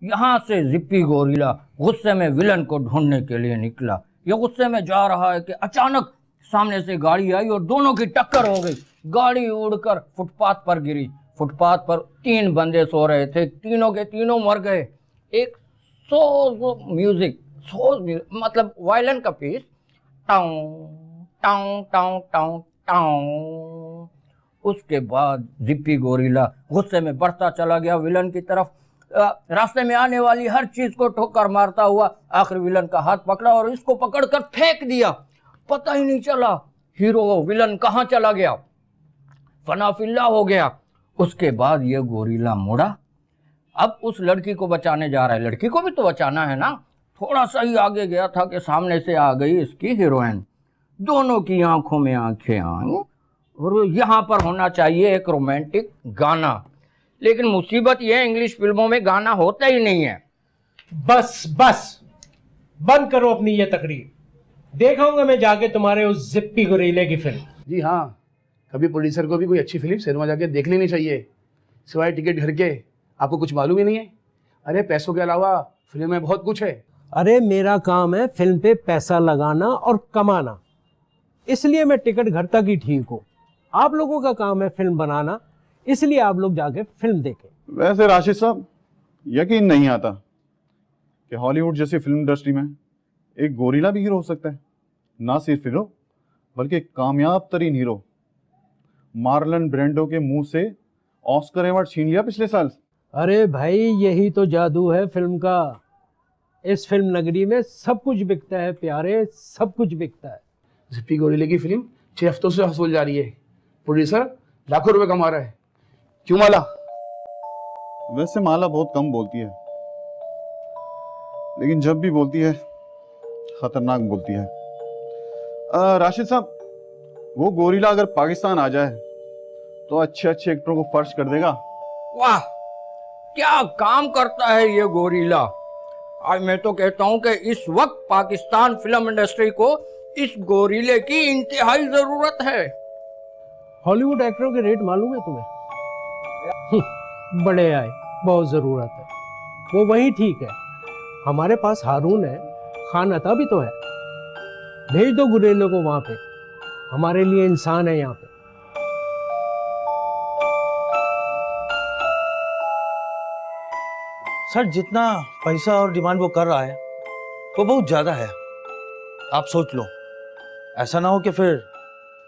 यहाँ से जिप्पी गोरिल्ला गुस्से में विलन को ढूंढने के लिए निकला। ये गुस्से में जा रहा है कि अचानक सामने से गाड़ी आई और दोनों की टक्कर हो गई। गाड़ी उड़कर फुटपाथ पर गिरी। फुटपाथ पर 3 बंदे सो रहे थे, तीनों के तीनों मर गए। एक मतलब वायलिन का पीस, टाउ टाउ टाउ टाउ टाउ। उसके बाद जिप्पी गोरिल्ला गुस्से में बढ़ता चला गया विलन की तरफ। रास्ते में आने वाली हर चीज को ठोकर मारता हुआ आखिर विलन का हाथ पकड़ा और इसको पकड़कर फेंक दिया। पता ही नहीं चला हीरो विलन कहाँ चला गया, फनाफिल्ला हो गया। उसके बाद ये गोरिल्ला मुड़ा, अब उस लड़की को बचाने जा रहा है। लड़की को भी तो बचाना है ना। थोड़ा सा ही आगे गया था कि सामने से आ गई इसकी हीरोइन। दोनों की आंखों में आंखें आई और यहाँ पर होना चाहिए एक रोमांटिक गाना, लेकिन मुसीबत यह है इंग्लिश फिल्मों में गाना होता ही नहीं है। बस बस बंद करो अपनी ये तकरीर। देखाऊंगा मैं जाके तुम्हारे उस जिप्पी गोरिल्ले की फिल्म। जी हाँ, कभी प्रोड्यूसर को भी कोई अच्छी फिल्म सिनेमा जाके देख लेनी चाहिए। सिवाय टिकट घर के आपको कुछ मालूम ही नहीं है। अरे पैसों के अलावा फिल्म में बहुत कुछ है। अरे मेरा काम है फिल्म पे पैसा लगाना और कमाना, इसलिए मैं टिकट घर तक ही ठीक हूँ। आप लोगों का काम है फिल्म बनाना, इसलिए आप लोग जाके फिल्म देखें। वैसे राशिद साहब, यकीन नहीं आता कि हॉलीवुड जैसी फिल्म इंडस्ट्री में एक गोरिल्ला भी हीरो हो सकता है। ना सिर्फ हीरो बल्कि कामयाब तरीन हीरो। मार्लन ब्रेंडो के मुंह से ऑस्कर अवार्ड छीन लिया पिछले साल। अरे भाई यही तो जादू है फिल्म का। इस फिल्म नगरी में सब कुछ बिकता है प्यारे, सब कुछ बिकता है। जिप्पी गोरिल्ले की फिल्म 6 हफ्तों से हाउसफुल जा रही है। प्रोड्यूसर लाखों रुपए कमा रहा है। क्यों माला? वैसे माला बहुत कम बोलती है, लेकिन जब भी बोलती है खतरनाक बोलती है। राशिद साहब, वो गोरिल्ला अगर पाकिस्तान आ जाए तो अच्छे अच्छे एक्टरों को फर्श कर देगा। वाह, क्या काम करता है ये गोरिल्ला। आज मैं तो कहता हूं कि इस वक्त पाकिस्तान फिल्म इंडस्ट्री को इस गोरिल्ले की इंतहाई जरूरत है। हॉलीवुड एक्टरों के रेट मालूम है तुम्हें? बड़े आए, बहुत जरूरत है। वो वही ठीक है। हमारे पास हारून है, खान अता भी तो है। भेज दो गोरिल्ले को वहां पे, हमारे लिए इंसान है यहाँ पे। सर, जितना पैसा और डिमांड वो कर रहा है वो बहुत ज्यादा है। आप सोच लो, ऐसा ना हो कि फिर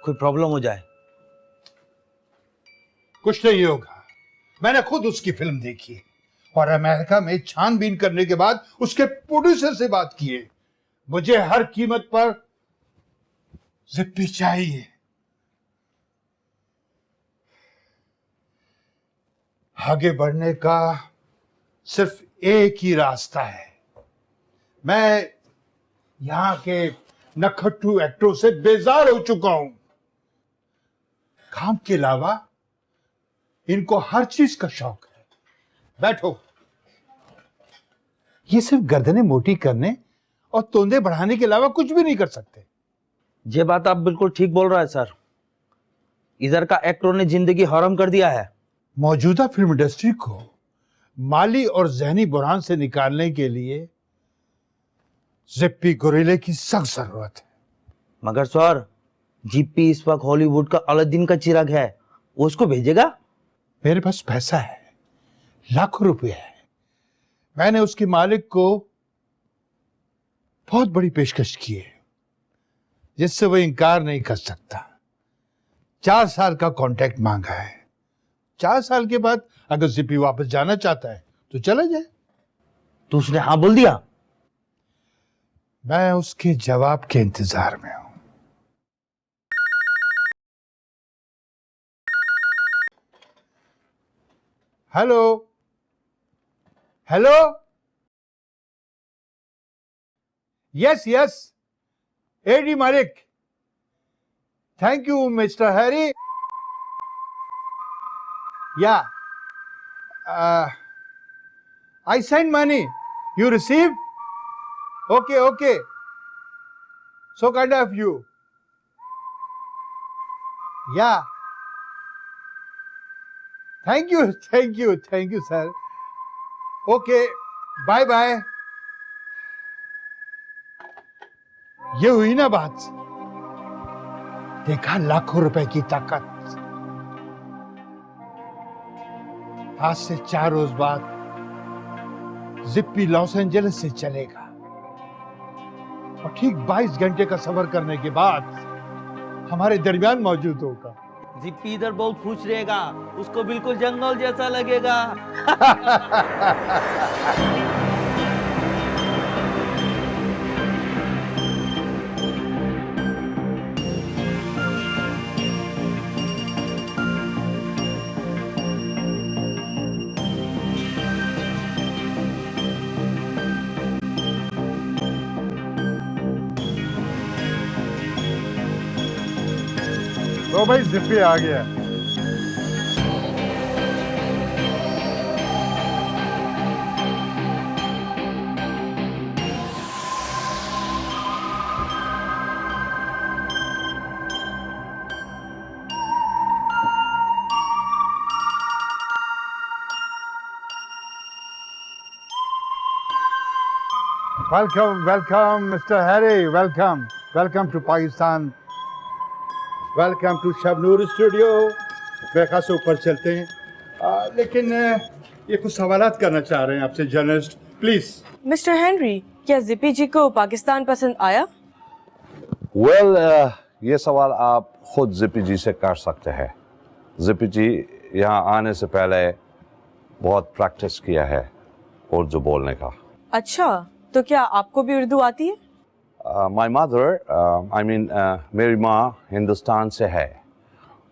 कोई प्रॉब्लम हो जाए। कुछ नहीं होगा। मैंने खुद उसकी फिल्म देखी और अमेरिका में छानबीन करने के बाद उसके प्रोड्यूसर से बात की है। मुझे हर कीमत पर जिप्पी चाहिए। आगे बढ़ने का सिर्फ एक ही रास्ता है। मैं यहां के नखट्टू एक्टरों से बेजार हो चुका हूं। काम के अलावा इनको हर चीज का शौक है। बैठो। ये सिर्फ गर्दनें मोटी करने और तोंदे बढ़ाने के अलावा कुछ भी नहीं कर सकते। ये बात आप बिल्कुल ठीक बोल रहा है सर। इधर का एक्टरों ने जिंदगी हराम कर दिया है। मौजूदा फिल्म इंडस्ट्री को माली और जहनी बुरहान से निकालने के लिए जिप्पी गोरिल्ले की सख्त जरूरत है। मगर सर, जिप्पी इस वक्त हॉलीवुड का अलादीन का चिराग है, वो उसको भेजेगा? मेरे पास पैसा है, लाखों रुपए है। मैंने उसके मालिक को बहुत बड़ी पेशकश की है जिससे वो इनकार नहीं कर सकता। 4 साल का कॉन्ट्रैक्ट मांगा है। 4 साल के बाद अगर जिप्पी वापस जाना चाहता है तो चला जाए। तो उसने हाँ बोल दिया? मैं उसके जवाब के इंतजार में हूं। Hello hello, yes yes, Eddie Malik. Thank you mister Harry. Yeah I sent money. You received? Okay, okay. So kind of you. Yeah. Thank you, sir. Okay. Bye bye. ये हुई ना बात, देखा लाखों रुपए की ताकत। आज से 4 रोज बाद जिप्पी लॉस एंजलिस से चलेगा और ठीक 22 घंटे का सफर करने के बाद हमारे दरमियान मौजूद होगा। जिप्पी इधर बहुत खुश रहेगा, उसको बिल्कुल जंगल जैसा लगेगा। तो भाई जिप्पी आ गया। Welcome welcome mister Harry, welcome welcome to Pakistan, welcome to Shabnoor studio. बेखा से ऊपर चलते हैं, लेकिन ये कुछ सवालात करना चाह रहे हैं आपसे जर्नलिस्ट, प्लीज। मिस्टर हेनरी, क्या जिप्पी जी को पाकिस्तान पसंद आया? वेल, ये सवाल आप खुद जिप्पी जी से कर सकते हैं। जिप्पी जी यहाँ आने से पहले बहुत प्रैक्टिस किया है उर्दू बोलने का। अच्छा, तो क्या आपको भी उर्दू आती है? माय मदर, मेरी माँ हिंदुस्तान से है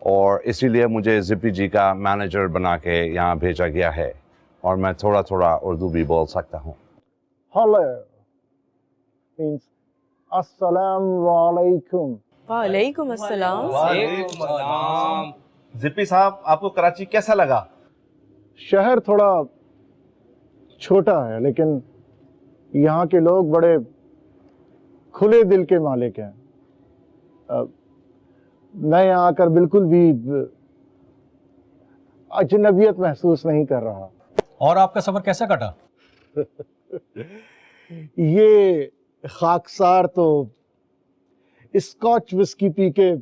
और इसीलिए मुझे जिप्पी जी का मैनेजर बना के यहाँ भेजा गया है और मैं थोड़ा थोड़ा उर्दू भी बोल सकता हूँ। हेलो मींस अस्सलाम वालेकुम। वालेकुम अस्सलाम। जिप्पी साहब, आपको कराची कैसा लगा? शहर थोड़ा छोटा है, लेकिन यहाँ के लोग बड़े खुले दिल के मालिक हैं। मैं यहाँ आकर बिल्कुल भी अजनबियत महसूस नहीं कर रहा। और आपका सफर कैसा कटा? ये खाकसार तो स्कॉच विस्की पी के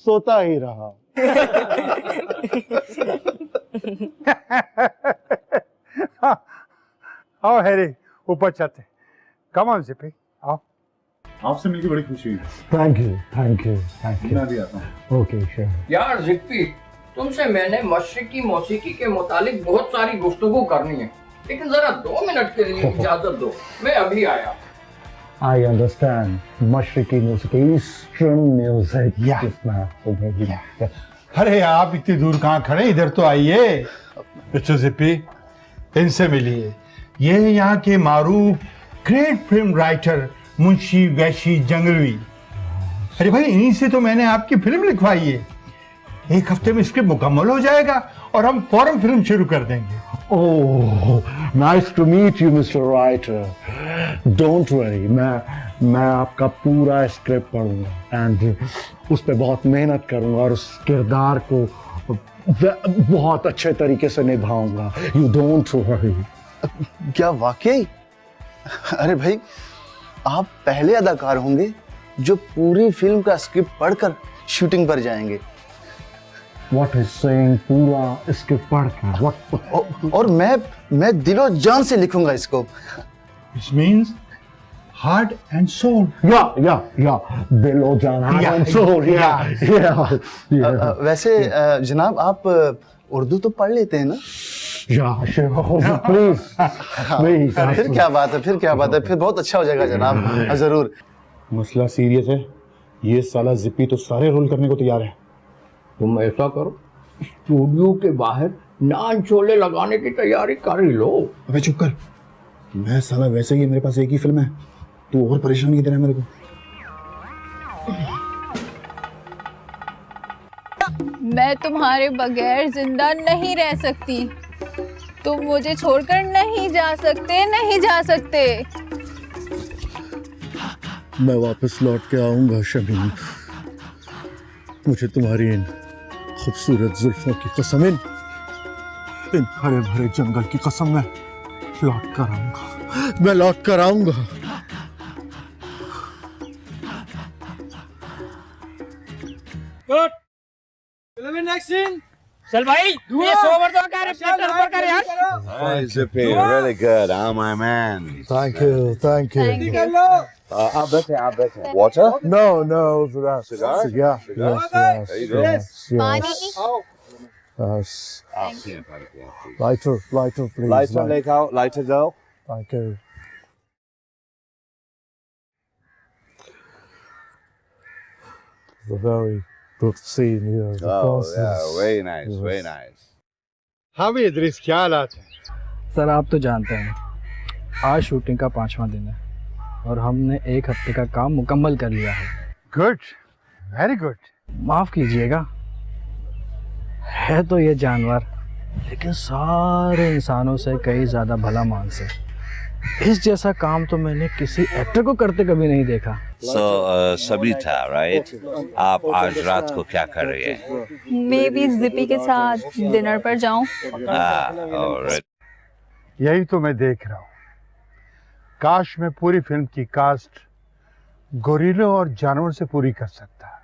सोता ही रहा। आओ हैरी, ऊपर चलते। कम ऑन जिप्पी, आओ। आपसे मिलकर बड़ी खुशी हुई। Thank you thank you thank you. मैं भी आता हूँ। Okay sure. यार जिप्पी, तुमसे मैंने मशरिकी मौसीकी के मुतालिक बहुत सारी गुफ्तगू करनी है, लेकिन जरा 2 मिनट के लिए इजाजत दो, मैं अभी आया। I understand. मशरिकी म्यूजिक, ईस्टर्न म्यूजिक। अरे आप इतनी दूर कहाँ खड़े, इधर तो आइए। मिस्टर जिप्पी, इनसे मिलिए। ये यहाँ के मारूफ ग्रेट फिल्म राइटर मुंशी वैशी जंगलवी। अरे भाई, इन्हीं से तो मैंने आपकी फिल्म लिखवाई है। 1 हफ्ते में स्क्रिप्ट मुकम्मल हो जाएगा और हम फौरन फिल्म शुरू कर देंगे। Oh, nice to meet you, Mr. Writer. Don't worry, मैं आपका पूरा स्क्रिप्ट पढ़ूंगा एंड उस पर बहुत मेहनत करूंगा और उस किरदार को बहुत अच्छे तरीके से निभाऊंगा। You don't worry. क्या वाकई? अरे भाई, आप पहले अदाकार होंगे जो पूरी फिल्म का स्क्रिप्ट पढ़कर शूटिंग पर जाएंगे। What is saying पूरा स्क्रिप्ट पढ़कर? What? और मैं दिलो जान से लिखूंगा इसको। Which means heart and soul. Yeah. दिलो जान, heart and soul. Yeah. वैसे जनाब, आप उर्दू तो पढ़ लेते हैं ना? Yeah, sure. Please. फिर क्या बात है, फिर बहुत अच्छा हो जाएगा जनाब, जरूर। मसला सीरियस है। ये साला जिप्पी तो सारे रोल करने को तैयार है। तुम ऐसा करो, स्टूडियो के बाहर नान छोले लगाने की तैयारी कर ही लो। अबे चुप कर। मैं साला वैसे ही, मेरे पास एक ही फिल्म है, तू और परेशान की तरह मेरे को। मैं तुम्हारे बगैर जिंदा नहीं रह सकती। तुम मुझे छोड़कर नहीं जा सकते। मैं वापस लौट के आऊंगा शमीम। मुझे तुम्हारी इन खूबसूरत जुल्फों की कसम, इन हरे भरे जंगल की कसम, लौट कर आऊंगा, मैं लौट कर आऊंगा। चल भाई ये सोवर तो कर रिफ्लेक्टर कर यार। Hey, Zippy, really good. I'm my man. Thank you, thank you. आप बैठे. Water? No, no, cigar. Cigar? Cigar. Cigar? Yes, There you yes, go. yes, पानी? yes. Lighter. Lighter, please. Lighter, लेके आओ. Lighter go. Thank you. It's a very good scene here. The Oh, process. yeah, very nice, Yes. very nice. हाँ भी इद्रिस, क्या हालात है? Sir आप तो जानते हैं आज शूटिंग का 5वां दिन है और हमने 1 हफ्ते का काम मुकम्मल कर लिया है। Good, very good. माफ कीजिएगा, है तो ये जानवर लेकिन सारे इंसानों से कई ज्यादा भला मानस है। इस जैसा काम तो मैंने किसी एक्टर को करते कभी नहीं देखा। So, Sabita, right? आप आज रात को क्या कर रही हैं? मैं भी जिपी के साथ डिनर पर जाऊं। Alright. यही तो मैं देख रहा हूँ। काश मैं पूरी फिल्म की कास्ट गोरिल्लों और जानवरों से पूरी कर सकता।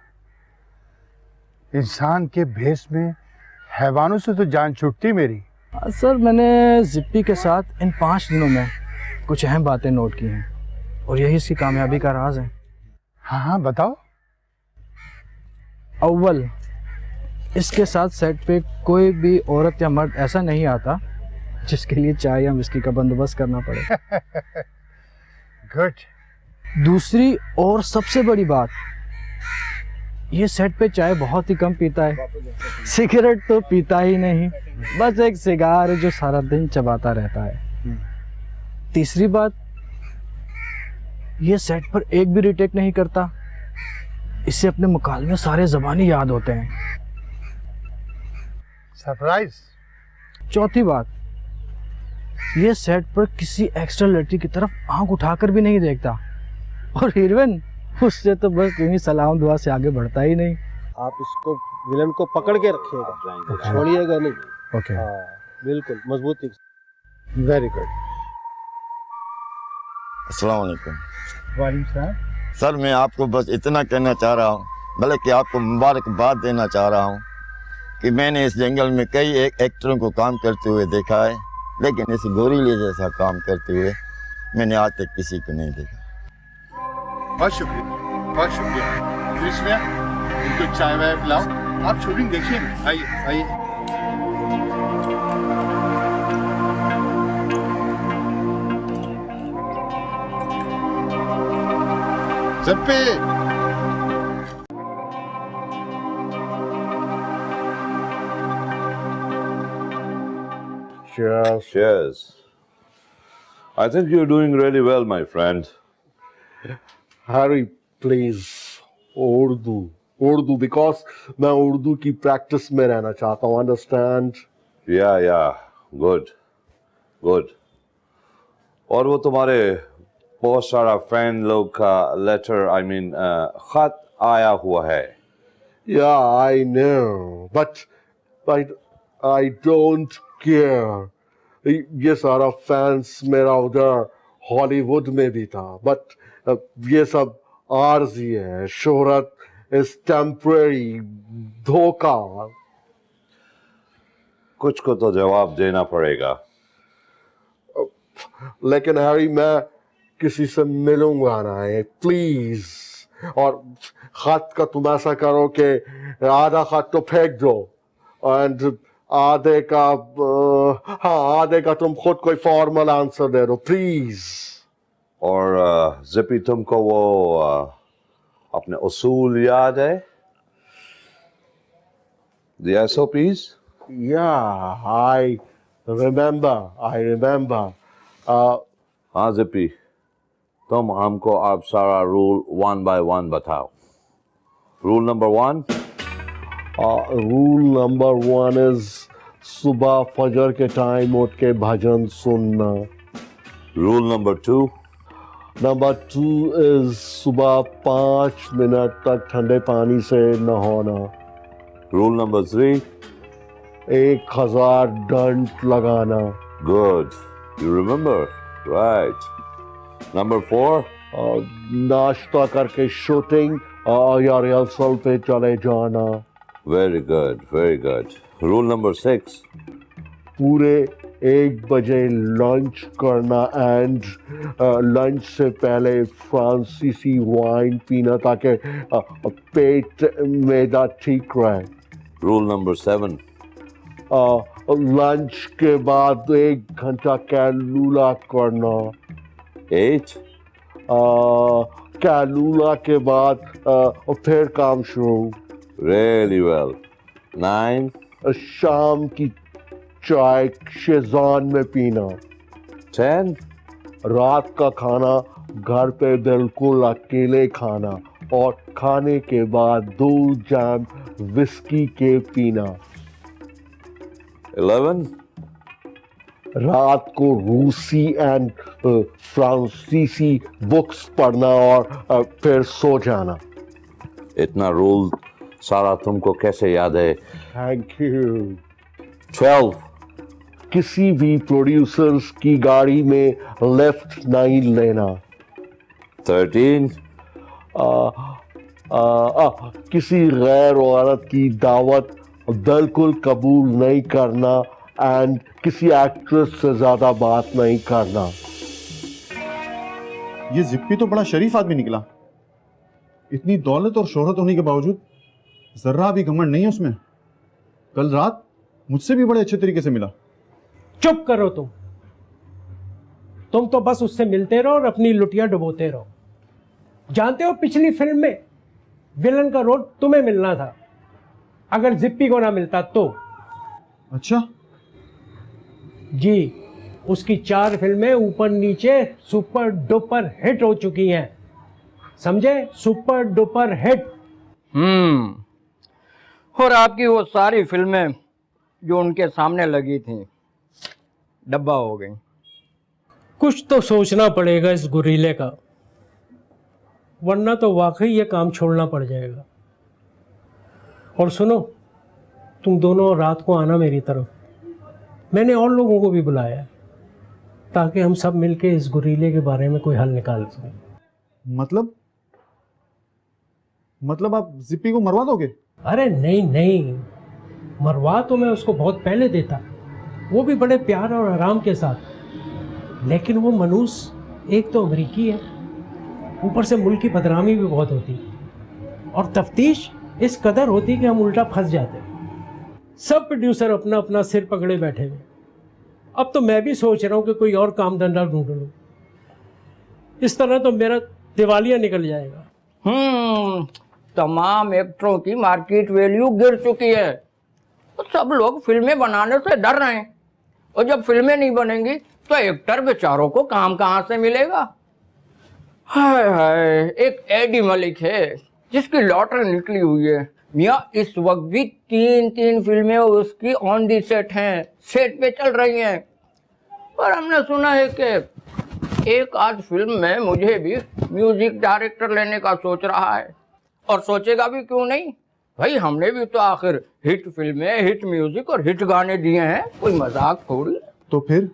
इंसान के भेष में हैवानों से तो जान छूटती मेरी। सर मैंने जिप्पी के साथ इन 5 दिनों में कुछ अहम बातें नोट की हैं और यही इसकी कामयाबी का राज है। हाँ हाँ बताओ। अव्वल, इसके साथ सेट पे कोई भी औरत या मर्द ऐसा नहीं आता जिसके लिए चाय या विस्की का बंदोबस्त करना पड़े। गुड। दूसरी और सबसे बड़ी बात, ये सेट पे चाय बहुत ही कम पीता है, सिगरेट तो पीता ही नहीं, बस एक सिगार जो सारा दिन चबाता रहता है। तीसरी बात, ये सेट पर एक भी रिटेक नहीं करता, इससे अपने मुकालमे सारे ज़बानी याद होते हैं। सरप्राइज। चौथी बात, ये सेट पर किसी एक्स्ट्रा लड़की की तरफ आंख उठाकर भी नहीं देखता और हीरोइन उससे तो बस यूं ही सलाम दुआ से आगे बढ़ता ही नहीं। आप इसको विलन को पकड़ के रखिएगा, छोड़िएगा नहीं। ओके। हाँ बिल्कुल मजबूती। Very good. अस्सलाम वालेकुम। वालेकुम सलाम। सर मैं आपको बस इतना कहना चाह रहा हूँ, बल्कि आपको मुबारकबाद देना चाह रहा हूँ कि मैंने इस जंगल में कई एक्टरों को काम करते हुए देखा है, लेकिन इस गोरिल्ले जैसा काम करते हुए मैंने आज तक किसी को नहीं देखा। बहुत शुक्रिया, बहुत शुक्रिया। कृष्णा, इनको चाय वाय पिलाओ। आप शूटिंग देखिए। आइए आइए। जप्पे। Cheers. Cheers. I think you're doing really well, my friend. Harry, please, Urdu, because मैं उर्दू की प्रैक्टिस में रहना चाहता हूँ, understand? Yeah, good, good. और वो तुम्हारे बहुत सारा फैन लोग का लेटर, खत आया हुआ है। Yeah, I know, but I don't care. ये सारा फैंस मेरा उधर हॉलीवुड में भी था, बट ये सब आर्जी है, शोहरत इज टेम्परेरी, धोखा। कुछ को तो जवाब देना पड़ेगा। लेकिन हैरी, मैं किसी से मिलूंगा ना, प्लीज। और खत का तुम ऐसा करो कि आधा खत तो फेंक दो एंड आधे का तुम खुद कोई फॉर्मल आंसर दे दो, प्लीज। और जिपी, तुमको वो अपने उसूल याद है? The SOPs? Yeah, I remember. हाँ जिपी, तुम हमको अब सारा रूल 1 by 1 बताओ। Rule number 1? Rule number 1 is सुबह फजर के टाइम उठ के भजन सुनना। Rule number 2? नंबर 2 इज सुबह 5 मिनट तक ठंडे पानी से नहाना। Rule number 3? 1000 डंट लगाना। Good, You remember? Right. Number 4. नाश्ता करके शूटिंग या रिहर्सल पे चले जाना। Very good, very good. Rule number 6. पूरे 1 बजे लंच करना एंड लंच से पहले फ्रांसीसी वाइन पीना ताकि पेट मेरा ठीक रहे। Rule number 7. लंच के बाद 1 घंटा कैलूला करना। 8. कैलूला के बाद फिर काम शुरू। Really well. 9. शाम की चाय शेज़वान में पीना। 10. रात का खाना घर पे बिल्कुल अकेले खाना और खाने के बाद दूध जैम विस्की के पीना। 11. रात को रूसी एंड फ्रांसीसी बुक्स पढ़ना और फिर सो जाना। इतना रूल सारा तुमको कैसे याद है? Thank you. 12. किसी भी प्रोड्यूसर्स की गाड़ी में लेफ्ट नहीं लेना। 13. किसी गैर औरत की दावत बिल्कुल कबूल नहीं करना एंड किसी एक्ट्रेस से ज्यादा बात नहीं करना। ये जिप्पी तो बड़ा शरीफ आदमी निकला। इतनी दौलत और शोहरत होने के बावजूद जर्रा भी घमंड नहीं है उसमें। कल रात मुझसे भी बड़े अच्छे तरीके से मिला। चुप करो तुम तो बस उससे मिलते रहो और अपनी लुटियां डुबोते रहो। जानते हो पिछली फिल्म में विलन का रोल तुम्हें मिलना था, अगर जिप्पी को ना मिलता तो। अच्छा जी, उसकी 4 फिल्में ऊपर नीचे सुपर डुपर हिट हो चुकी हैं, समझे? Super duper hit. और आपकी वो सारी फिल्में जो उनके सामने लगी थी डब्बा हो गई। कुछ तो सोचना पड़ेगा इस गुरीले का, वरना तो वाकई ये काम छोड़ना पड़ जाएगा। और सुनो, तुम दोनों रात को आना मेरी तरफ। मैंने और लोगों को भी बुलाया है ताकि हम सब मिलके इस गुरीले के बारे में कोई हल निकाल सकें। मतलब आप जिप्पी को मरवा दोगे? अरे नहीं, मरवा तो मैं उसको बहुत पहले देता, वो भी बड़े प्यार और आराम के साथ। लेकिन वो मनूस एक तो अमेरिकी है, ऊपर से मुल्क की बदनामी भी बहुत होती और तफ्तीश इस कदर होती कि हम उल्टा फंस जाते। सब प्रोड्यूसर अपना अपना सिर पकड़े बैठे हुए। अब तो मैं भी सोच रहा हूँ कि कोई और काम धंधा ढूंढ लूँ, इस तरह तो मेरा दिवालिया निकल जाएगा। तमाम एक्टरों की मार्केट वैल्यू गिर चुकी है, तो सब लोग फिल्में बनाने से डर रहे हैं, और जब फिल्में नहीं बनेंगी तो एक्टर बेचारों को काम कहाँ से मिलेगा? हाय हाय, एक एडी मलिक है जिसकी लॉटरी निकली हुई है मियाँ। इस वक्त भी 3 फिल्में उसकी ऑन दी सेट हैं, सेट पे चल रही हैं। और हमने सुना है कि एक आध फिल्म में मुझे भी म्यूजिक डायरेक्टर लेने का सोच रहा है, और सोचेगा भी क्यों नहीं भाई, हमने भी तो आखिर हिट फिल्में, हिट म्यूजिक और हिट गाने दिए हैं, कोई मजाक थोड़ी। तो फिर?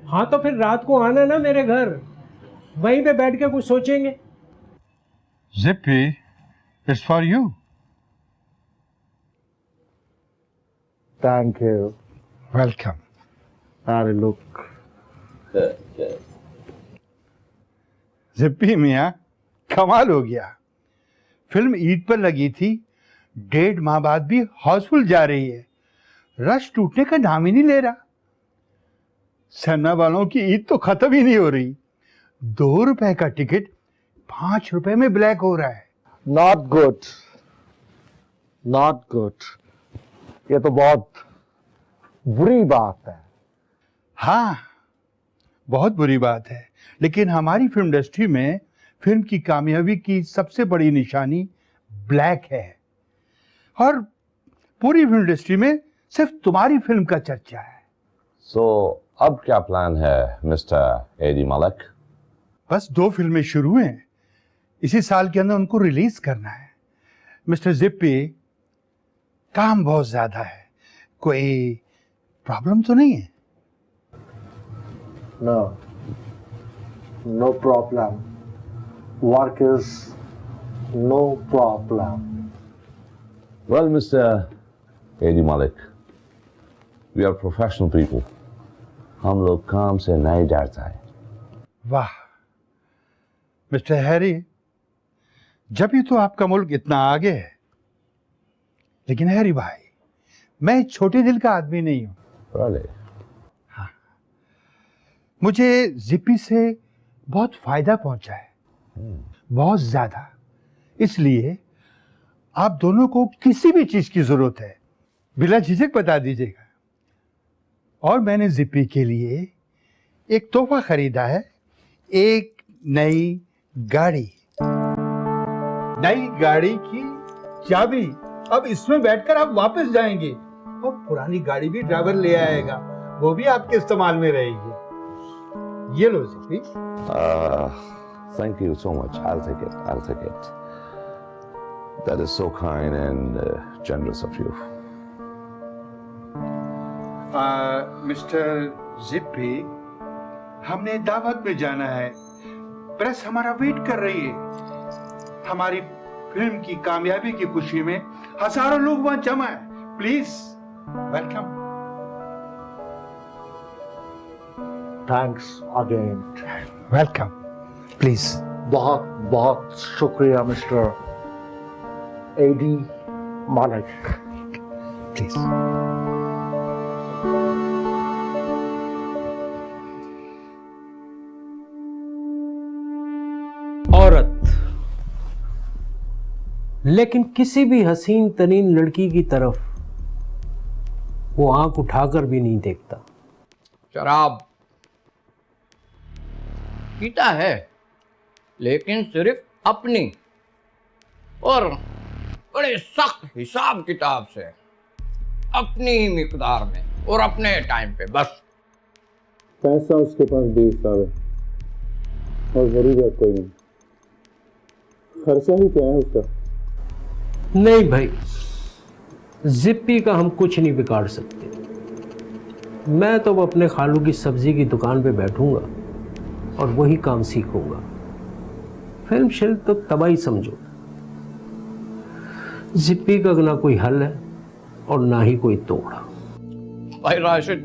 हाँ, तो फिर रात को आना ना मेरे घर, वहीं पे बैठ के कुछ सोचेंगे। Zippy, it's for you. Thank you. Welcome. अरे look. जिप्पी मियाँ, कमाल हो गया। फिल्म ईद पर लगी थी, 1.5 माह बाद भी हाउसफुल जा रही है। रश टूटने का नाम ही नहीं ले रहा। सन्ना वालों की ईद तो खत्म ही नहीं हो रही। 2 रुपए का टिकट 5 रुपए में ब्लैक हो रहा है। Not good. Not good. ये तो बहुत बुरी बात है। हाँ, बहुत बुरी बात है, लेकिन हमारी फिल्म इंडस्ट्री में फिल्म की कामयाबी की सबसे बड़ी निशानी ब्लैक है, और पूरी फिल्म इंडस्ट्री में सिर्फ तुम्हारी फिल्म का चर्चा है। अब क्या प्लान है मिस्टर एडी मलिक? बस 2 फिल्में शुरू हैं, इसी साल के अंदर उनको रिलीज करना है। मिस्टर जिप्पी, काम बहुत ज्यादा है, कोई प्रॉब्लम तो नहीं है? No. No problem. Work is no problem. Well, Mr. A.D. Malik, we are professional people. हम लोग काम से नहीं डरता है। वाह मिस्टर हैरी, जब भी तो आपका मुल्क इतना आगे है। लेकिन हैरी भाई, मैं छोटे दिल का आदमी नहीं हूं। हाँ, मुझे जिप्पी से बहुत फायदा पहुंचा है, बहुत ज्यादा। इसलिए आप दोनों को किसी भी चीज की जरूरत है बिला झिझक बता दीजिएगा। और मैंने जिप्पी के लिए एक तोहफा खरीदा है, एक नई गाड़ी। नई गाड़ी की चाबी अब इसमें बैठकर आप वापस जाएंगे, और पुरानी गाड़ी भी ड्राइवर ले आएगा, वो भी आपके इस्तेमाल में रहेगी। ये लो जिप्पी। Thank you so much. I'll take it. I'll take it. That is so kind and generous of you. Mister Jippy, हमने दावत में जाना है, प्रेस हमारा वेट कर रही है। हमारी फिल्म की कामयाबी की खुशी में हजारों लोग वहां जमा है। Please welcome. Thanks again. Welcome. Please. बहुत बहुत शुक्रिया मिस्टर A.D. Malik. प्लीज। औरत, लेकिन किसी भी हसीन तरीन लड़की की तरफ वो आंख उठाकर भी नहीं देखता। शराब पीता है, लेकिन सिर्फ अपनी, और बड़े सख्त हिसाब किताब से, अपनी ही मिकदार में और अपने टाइम पे बस। पैसा उसके पास बेहिसाब है और जरूरत कोई नहीं। खर्चा ही क्या है उसका? नहीं भाई, जिप्पी का हम कुछ नहीं बिगाड़ सकते। मैं तो अपने खालू की सब्जी की दुकान पे बैठूंगा और वही काम सीखूंगा। फिल्म शिल्म तो तबाही समझो। जिप्पी का ना कोई हल है और ना ही कोई तोड़। भाई राशिद,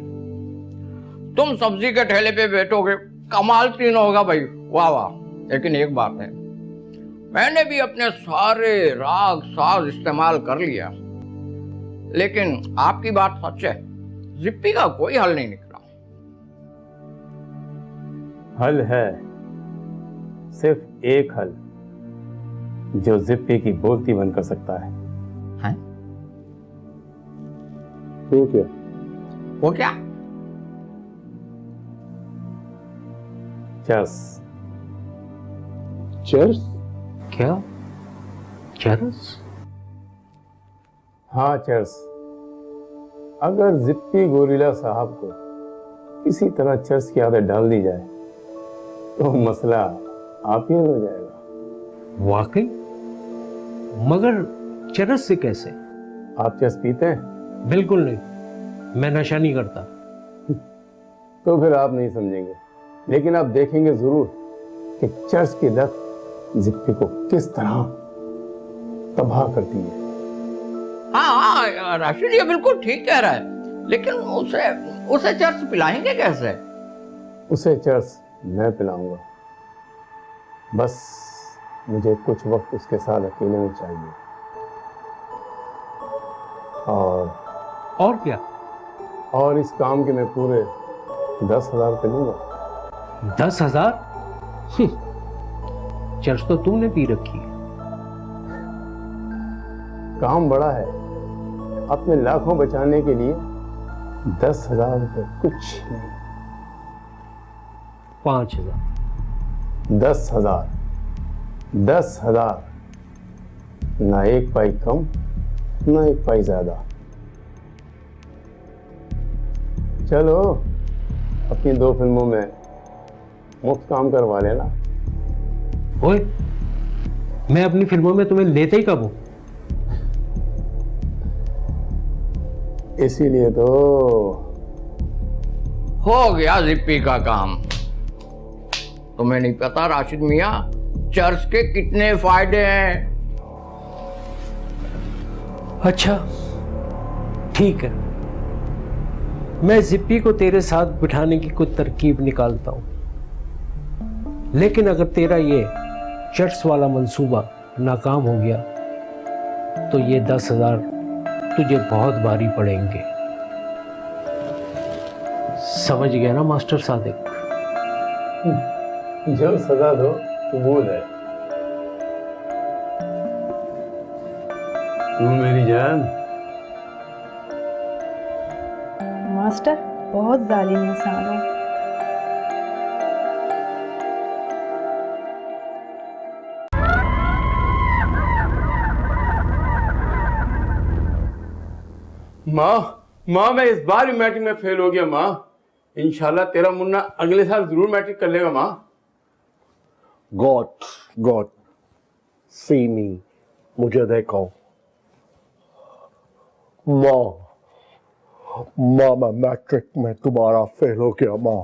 तुम सब्जी के ठेले पे बैठोगे, कमाल सीन होगा भाई, वाह वाह। लेकिन एक बात है, मैंने भी अपने सारे राग साज इस्तेमाल कर लिया, लेकिन आपकी बात सच है, जिप्पी का कोई हल नहीं निकला। हल है, सिर्फ एक हल जो जिप्पी की बोलती बंद कर सकता है। हैं? वो क्या? वो क्या? चर्स। चर्स? क्या? चर्स? हाँ चर्स। अगर जिप्पी गोरिल्ला साहब को किसी तरह चर्स की आदत डाल दी जाए तो मसला आप ही हो जाएगा। वाकई? मगर चरस से कैसे? आप चर्स पीते हैं? बिल्कुल नहीं, मैं नशा नहीं करता। तो फिर आप नहीं समझेंगे, लेकिन आप देखेंगे जरूर कि चर्च की लत जिप्पी को किस तरह तबाह करती है। हाँ राशिद, ये बिल्कुल ठीक कह रहा है, लेकिन उसे चर्च पिलाएंगे कैसे? उसे चर्च मैं पिलाऊंगा, बस मुझे कुछ वक्त उसके साथ अकेले में चाहिए। और क्या? और इस काम के मैं पूरे 10,000 रुपये लूंगा। 10,000? चर्च तो तुमने पी रखी है। काम बड़ा है, अपने लाखों बचाने के लिए 10,000 रुपये कुछ नहीं। 5,000। 10,000। 10,000, ना एक पाई कम ना एक पाई ज्यादा। चलो अपनी 2 फिल्मों में मुफ्त काम करवा लेना। ओए, मैं अपनी फिल्मों में तुम्हें लेते ही कब हूं? इसीलिए तो। हो गया जिप्पी का काम। तुम्हें नहीं पता राशिद मियाँ, चर्च के कितने फायदे हैं। अच्छा ठीक है, मैं जिप्पी को तेरे साथ बिठाने की कोई तरकीब निकालता हूं, लेकिन अगर तेरा ये चर्च वाला मंसूबा नाकाम हो गया तो ये 10,000 तुझे बहुत भारी पड़ेंगे। समझ गया ना मास्टर सादिक? जो सजा दो कबूल है। तू मेरी जान। मास्टर बहुत जालिम इंसान हो। माँ मैं इस बार भी मैट्रिक में फेल हो गया माँ। इंशाल्लाह तेरा मुन्ना अगले साल जरूर मैट्रिक कर लेगा माँ। गॉड सी मी, मुझे देखो। माँ मैं मैट्रिक में दोबारा फेल हो गया माँ।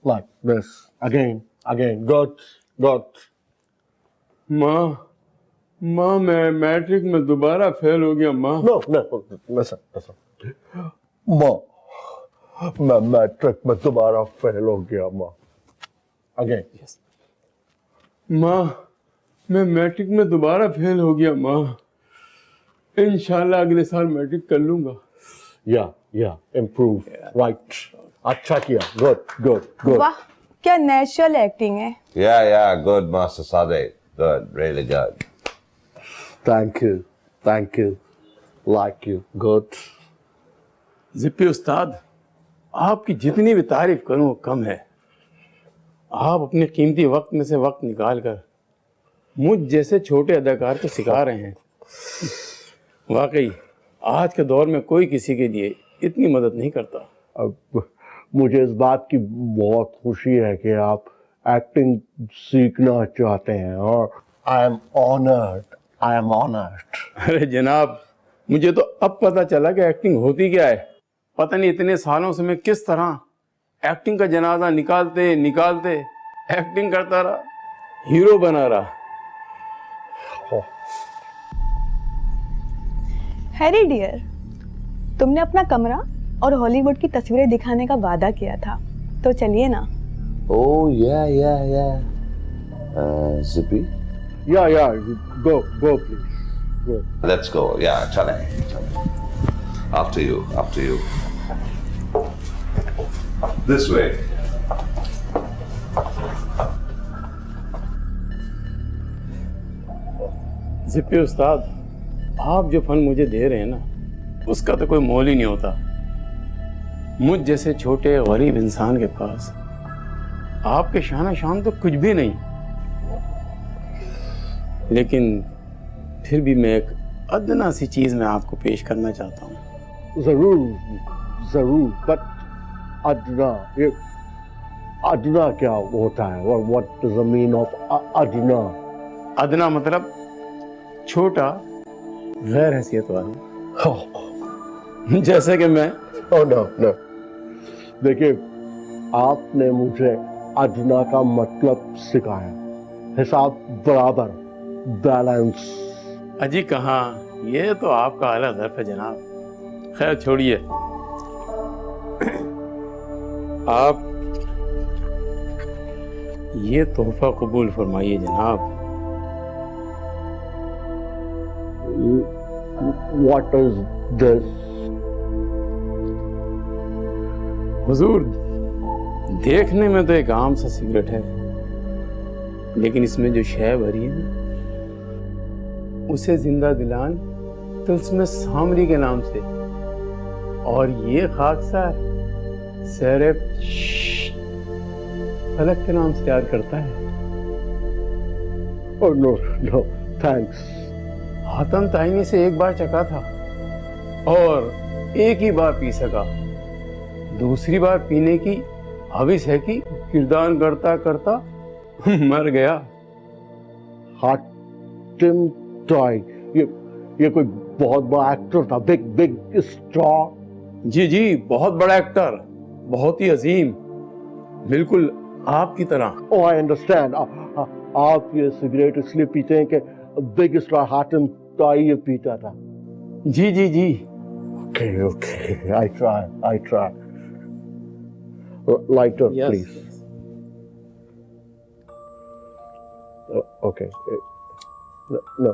Like this again God. माँ मैं मैट्रिक में दोबारा फेल हो गया माँ। नो listen माँ, मैं मैट्रिक में दोबारा फेल हो गया माँ। अगेन माँ मैं मैट्रिक में दोबारा फेल हो गया माँ। इंशाल्लाह अगले साल मैट्रिक कर लूंगा। या इम्प्रूव राइट। अच्छा किया, गुड। वाह क्या नेचुरल एक्टिंग है। Yeah, good, Master Sadiq. Good, really good. Thank you like you good. Jippy उस्ताद, आपकी जितनी भी तारीफ करूं वो कम है। आप अपने कीमती वक्त में से वक्त निकाल कर मुझ जैसे छोटे अदाकार को सिखा रहे हैं। वाकई आज के दौर में कोई किसी के लिए इतनी मदद नहीं करता। अब मुझे इस बात की बहुत खुशी है कि आप एक्टिंग सीखना चाहते हैं और आई एम ऑनर्ड। अरे जनाब, मुझे तो अब पता चला कि एक्टिंग होती क्या है। पता नहीं इतने सालों से मैं किस तरह एक्टिंग का जनाजा निकालते एक्टिंग करता रहा, हीरो बना रहा। हैरी डियर, तुमने अपना कमरा और हॉलीवुड की तस्वीरें दिखाने का वादा किया था, तो चलिए ना। Oh yeah. Zippy? Yeah, go please. Go. Let's go. Yeah, chale. After you. This way. जिप्पी उस्ताद, आप जो फन मुझे दे रहे हैं ना, उसका तो कोई मोल ही नहीं होता। मुझ जैसे छोटे गरीब इंसान के पास आपके शान शान तो कुछ भी नहीं, लेकिन फिर भी मैं एक अदना सी चीज में आपको पेश करना चाहता हूँ। जरूर बट अदना क्या होता है? What is the mean of अदना? अदना मतलब छोटा, गैर हैसियत वाला। जैसे कि मैं। नो देखिए, आपने मुझे अदना का मतलब सिखाया। हिसाब बराबर, बैलेंस। अजी कहाँ, ये तो आपका आला ज़र्फ है जनाब। खैर छोड़िए, आप ये तोहफा कबूल फरमाइए जनाब। What is this? हुजूर, देखने में तो एक आम सा सिगरेट है, लेकिन इसमें जो शय भरी है ना, उसे जिंदा दिलान तिल्स्म सामरी के नाम से, और ये खाकसार सहरे फलक के नाम से याद करता है। Oh no, thanks. हातम ताइनी से एक बार चखा था और एक ही बार पी सका। दूसरी बार पीने की हविस है कि किरदार करता करता मर गया। हातिम ताई, ये कोई बहुत बड़ा एक्टर था, बिग स्टार। जी बहुत बड़ा एक्टर, बहुत ही अजीम, बिल्कुल आपकी तरह। Oh, I understand. आप ये सिगरेट इसलिए पीते हैं कि बिग स्टार हातिम ताई ये पीता था। जी जी जी। Okay, okay. I try. Lighter, Yes. please. Okay. No.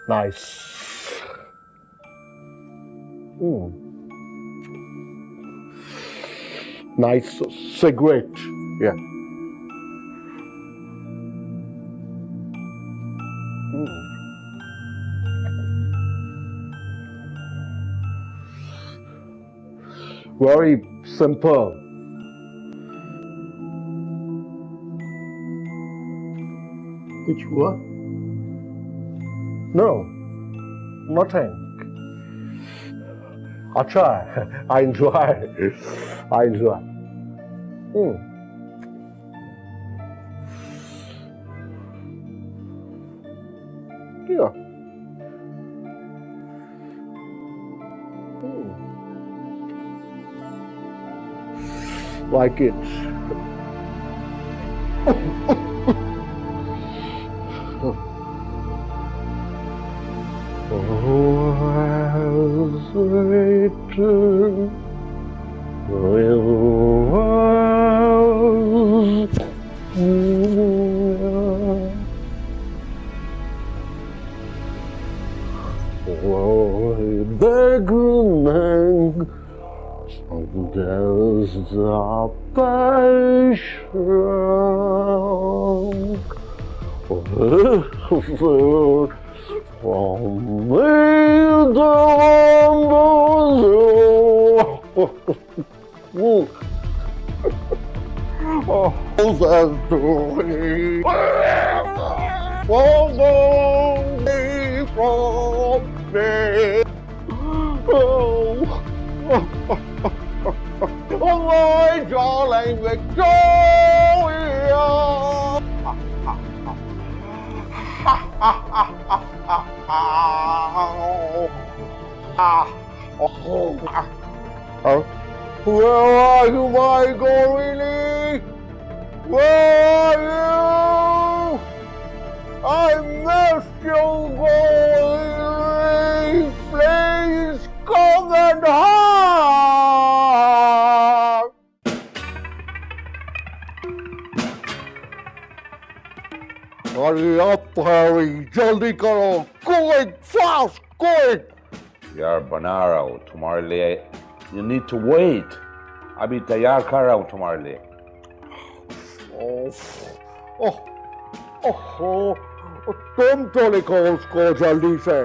Nice. Nice cigarette. Yeah. Very simple. कुछ हुआ? No, nothing. I try. I enjoy. Yeah. Like it. There's a passion from Oh, my darling Victoria! Where are you, my Gorini? Where are you? I miss you, Gorini. Please come and hide. Hurry up, Harry. Jaldi karo. Quick, fast, quick. यार बना रहा हूँ तुम्हारे लिए। You need to wait. अभी तैयार कर रहा हूँ तुम्हारे लिए। तुम तो लिखो उसको जल्दी से।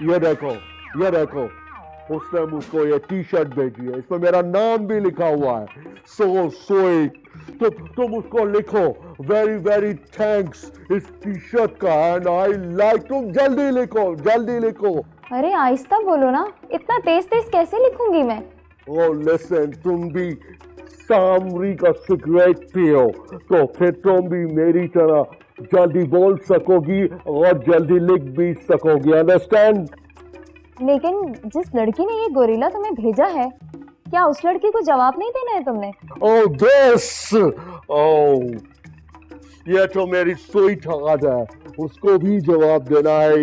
ये देखो, उसने मुझको ये टी शर्ट भेजी है, इसमें मेरा नाम भी लिखा हुआ है। So sweet. तुम उसको लिखो वेरी वेरी थैंक्स इस टी शर्ट का एंड आई लाइक। तुम जल्दी लिखो। अरे आहिस्ता बोलो ना, इतना तेज कैसे लिखूंगी मैं? Oh listen, तुम भी सामरी का सिगरेट पियो तो फिर तुम भी मेरी तरह जल्दी बोल सकोगी और जल्दी लिख भी सकोगी। अंडरस्टैंड? लेकिन जिस लड़की ने ये गोरिल्ला तुम्हें भेजा है, क्या उस लड़की को जवाब नहीं देना है तुमने? Oh this! Oh, ये तो मेरी स्वीट हार्ट है, उसको भी जवाब देना है।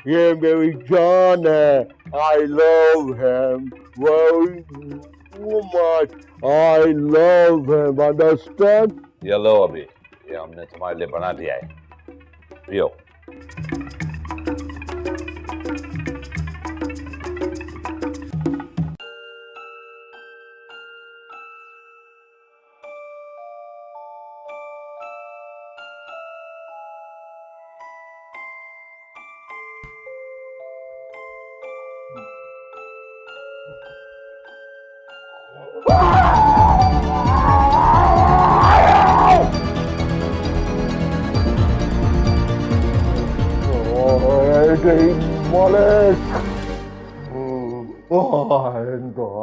ये मेरी जान है। I love him very much. I love him. Understand? ये लो अभी, ये हमने तुम्हारे लिए बना दिया है। पियो।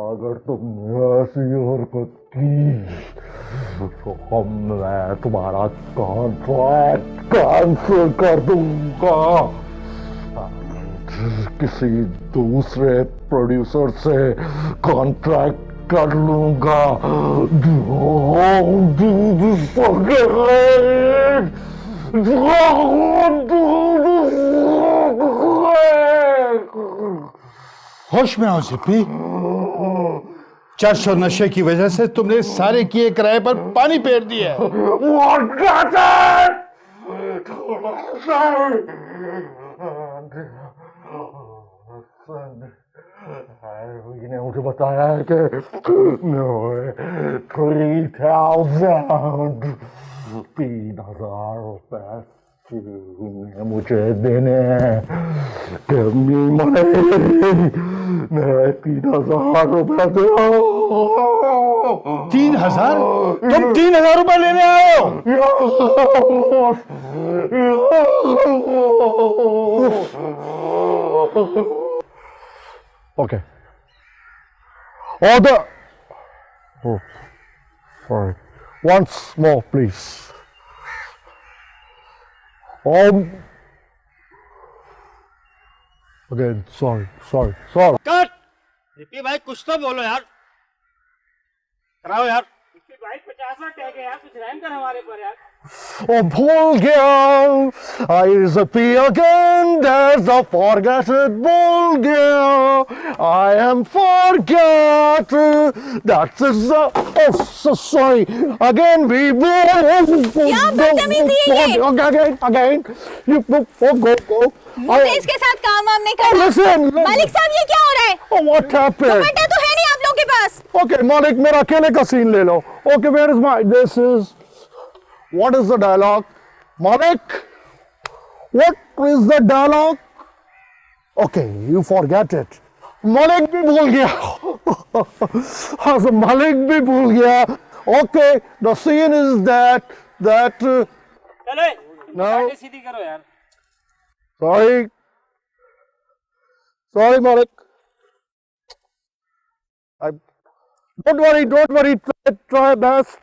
अगर तुमने ऐसी हरकत की मैं तुम्हारा कॉन्ट्रैक्ट कैंसिल कर दूंगा, किसी दूसरे प्रोड्यूसर से कॉन्ट्रैक्ट कर लूंगा। Don't do this again. Don't do this again. होश में आओ जिप्पी। चर्च और नशे की वजह से तुमने सारे किए किराए पर पानी फेर दिया है। ने मुझे बताया है कि 3,000 रुपए मुझे देने हैं। मैं 3,000 रुपए दे 3,000? तुम 3,000 रुपए लेने आए हो? Okay. Order. Oh, sorry. Once more, please. Again, sorry. Cut! रिपी भाई कुछ तो बोलो यार। कराओ यार। रिपी भाई 50 टैग है यार, कुछ रहम कर हमारे पर यार। Oh, भूल गया, I repeat again, there's a forgotten भूल गया, I am forget, that's oh, so sorry, again we again, you go. मुझे इसके साथ काम वाम नहीं करना। Listen, मालिक साहब ये क्या हो रहा है? Oh, what happened? दुपट्टा तो है नहीं आप लोगों के पास। Okay, मालिक मेरा अकेले का सीन ले लो। Okay, where is my, this is, what is the dialogue? Malik, what is the dialogue? Okay, you forget it. Malik भी भूल गया। हाँ, so Malik भी भूल गया। Okay, the scene is that चलो now, सीधी करो यार। sorry Malik. Don't worry, try best.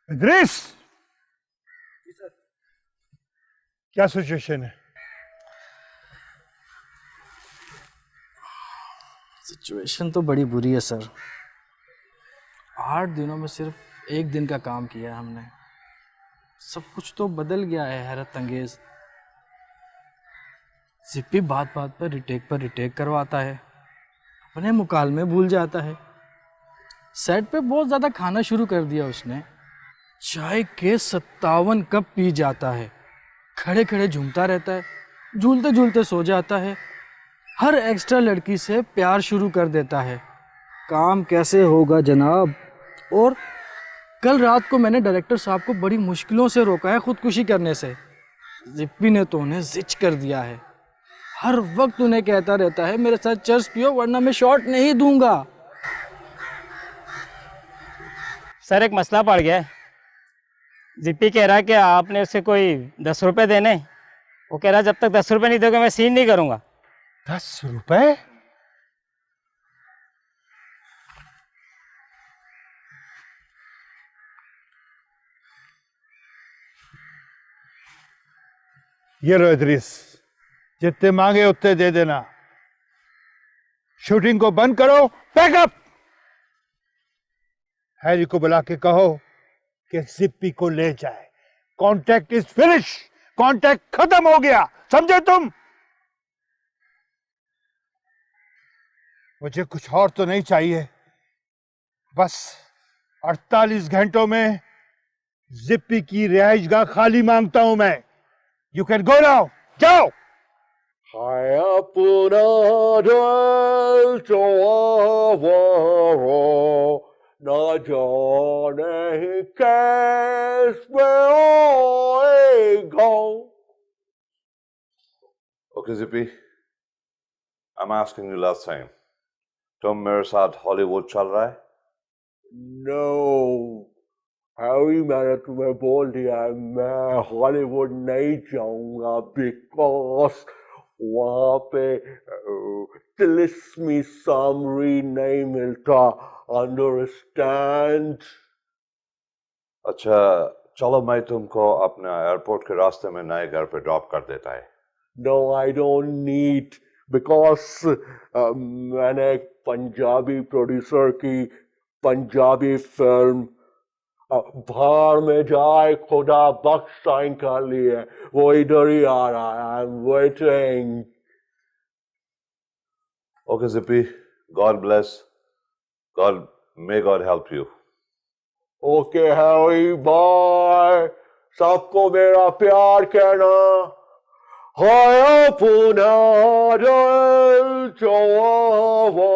Idris, क्या सिचुएशन है? सिचुएशन तो बड़ी बुरी है सर। 8 दिनों में सिर्फ 1 दिन का काम किया है हमने। सब कुछ तो बदल गया है, हैरत अंगेज। जिप्पी बात पर रिटेक करवाता है, अपने मुकालमे भूल जाता है। सेट पे बहुत ज़्यादा खाना शुरू कर दिया उसने। चाय के 57 कप पी जाता है, खड़े खड़े झूमता रहता है, झूलते झूलते सो जाता है, हर एक्स्ट्रा लड़की से प्यार शुरू कर देता है। काम कैसे होगा जनाब? और कल रात को मैंने डायरेक्टर साहब को बड़ी मुश्किलों से रोका है खुदकुशी करने से। जिप्पी ने तो उन्हें जिच कर दिया है। हर वक्त उन्हें कहता रहता है मेरे साथ चर्च पियो वरना मैं शॉट नहीं दूंगा। सर एक मसला पड़ गया है। जिप्पी कह रहा है कि आपने उसे कोई 10 रुपए देने। वो कह रहा है जब तक 10 रुपए नहीं दोगे मैं सीन नहीं करूंगा। 10 रुपए? ये लो इद्रिस, जितने मांगे उतने दे देना। शूटिंग को बंद करो, पैकअप। हैरी को बुला के कहो कि जिप्पी को ले जाए। कॉन्ट्रैक्ट इज फिनिश, कॉन्ट्रैक्ट खत्म हो गया, समझे तुम? मुझे कुछ और तो नहीं चाहिए, बस 48 घंटों में जिप्पी की रिहाइशगाह खाली मांगता हूं मैं। यू कैन गो नाउ, जाओ। हाय अपना दिल चोवारो ना जाने कैसे होएगा। Okay, Zippy, I'm asking you last time. तुम मेरे साथ हॉलीवुड चल रहा है? No, हैरी मैंने तुम्हें बोल दिया मैं हॉलीवुड नहीं जाऊंगा because वहां पे तिलिस्मी सामरी नहीं मिलता, अंडरस्टैंड? अच्छा चलो, मैं तुमको अपने एयरपोर्ट के रास्ते में नए घर पे ड्रॉप कर देता है। No, I don't need, because मैंने एक पंजाबी प्रोड्यूसर की पंजाबी फिल्म भाड़ में जाए खुदा बख्श साइन कर ली है, वो इधर ही आ रहा है। I am waiting. Okay Jippy, God bless, may God help you. Okay Harry, bye. सबको मेरा प्यार कहना। हाय पुना दिल जवारो,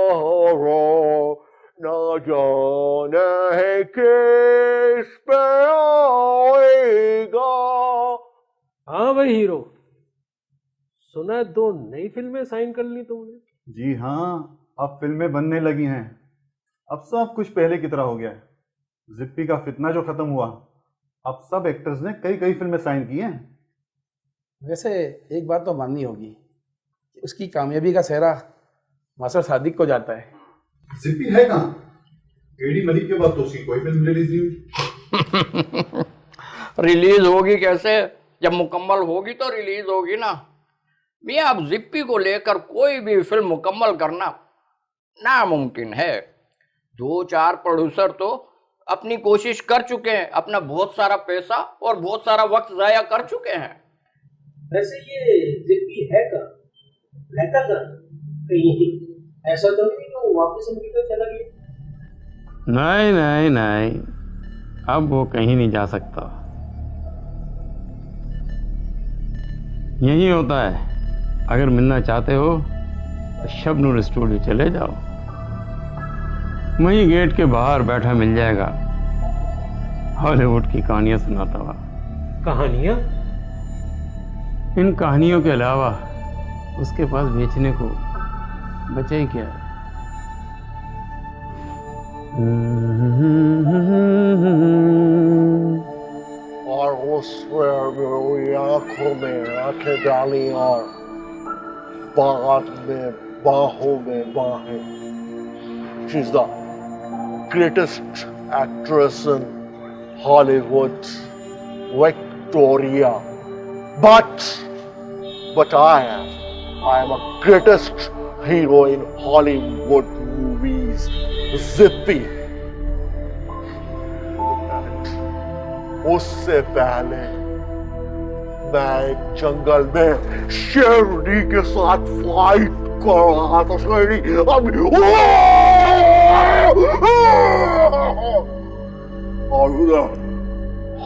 ना जाने है किस पे आएगा। हाँ भाई हीरो, सुना है 2 नई फिल्में साइन कर ली तुमने? जी हाँ, अब फिल्में बनने लगी हैं। अब सब कुछ पहले की तरह हो गया है। जिप्पी का फितना जो खत्म हुआ, अब सब एक्टर्स ने कई कई फिल्में साइन की हैं। वैसे एक बात तो माननी होगी कि उसकी कामयाबी का सेहरा मास्टर सादिक को जाता है। जिप्पी है कहाँ? एडी मलिक के बाद तो उसकी कोई फिल्म रिलीज नहीं हुई। रिलीज होगी कैसे? जब मुकम्मल होगी तो रिलीज होगी ना। मियां, अब जिप्पी को लेकर कोई भी फिल्म मुकम्मल करना नामुमकिन है। 2-4 प्रोड्यूसर तो अपनी कोशिश कर चुके हैं, अपना बहुत सारा पैसा और बहुत सारा वक्त जाया कर चुके हैं। वैसे ये जिप्पी है का रहता था कहीं, ऐसा तो नहीं कि वो वापस अमेरिका चला गया? नहीं नहीं नहीं, अब वो कहीं नहीं जा सकता। यही होता है, अगर मिलना चाहते हो तो शबनूर स्टूडियो चले जाओ, वहीं गेट के बाहर बैठा मिल जाएगा, हॉलीवुड की कहानियां सुनाता हुआ। कहानियां? इन कहानियों के अलावा उसके पास बेचने को बचा ही क्या है? और उसने मेरी आंखों में आंखें डाली और बाद में बाहों में बाहें। She's the greatest actress in Hollywood, Victoria. But I am a greatest hero in Hollywood movies, Zippy. उससे पहले मैं एक जंगल में शेरनी के साथ फाइट कर रहा था। शेरनी और उधर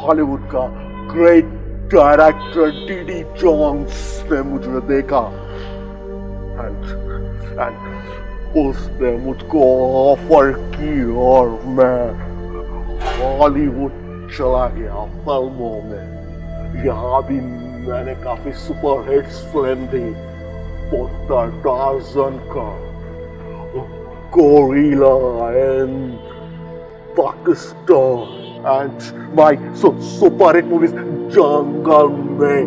हॉलीवुड का ग्रेट डायरेक्टर डी जॉन्स ने मुझे देखा एंड उसने मुझको ऑफर की और मैं हॉलीवुड चला गया फिल्मों में। यहाँ भी मैंने काफी सुपर हिट्स फिल्म दी, पोस्टर टार्ज़न का, gorilla in Pakistan, and my super hit movies, Jungle में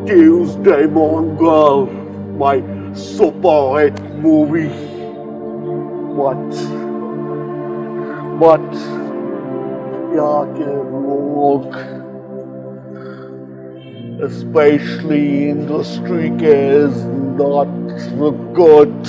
Tuesday Mongol, my super hit movie. But यहाँ के लोग, especially industry के, is not good.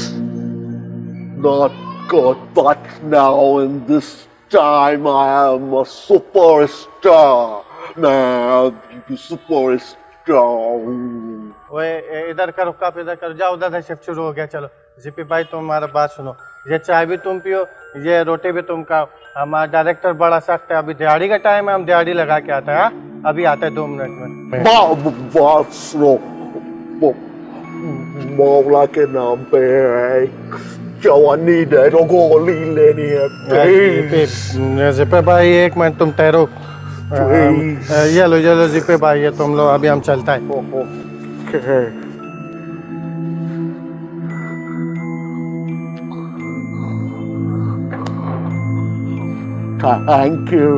But now in this time I am a superstar. मैं superstar हूँ। ओए इधर करो, कप इधर करो, जाओ उधर से शिफ्ट शुरू हो गया। चलो जिप्पी भाई, तुम हमारा बात सुनो, ये चाय भी तुम पियो, ये रोटी भी तुम खाओ। हमारा डायरेक्टर बड़ा सख्त है, अभी दिहाड़ी का टाइम है, हम दिहाड़ी लगा के आते हैं। हाँ, अभी आते हैं 2 मिनट में। बात सुनो, मौला के नाम पे जवानी दे दो, गोली लेनी है। जिप्पी भाई 1 मिनट तुम ठहरो। ये लो जिप्पी भाई, ये तुम लो, अभी हम चलता है। Thank you.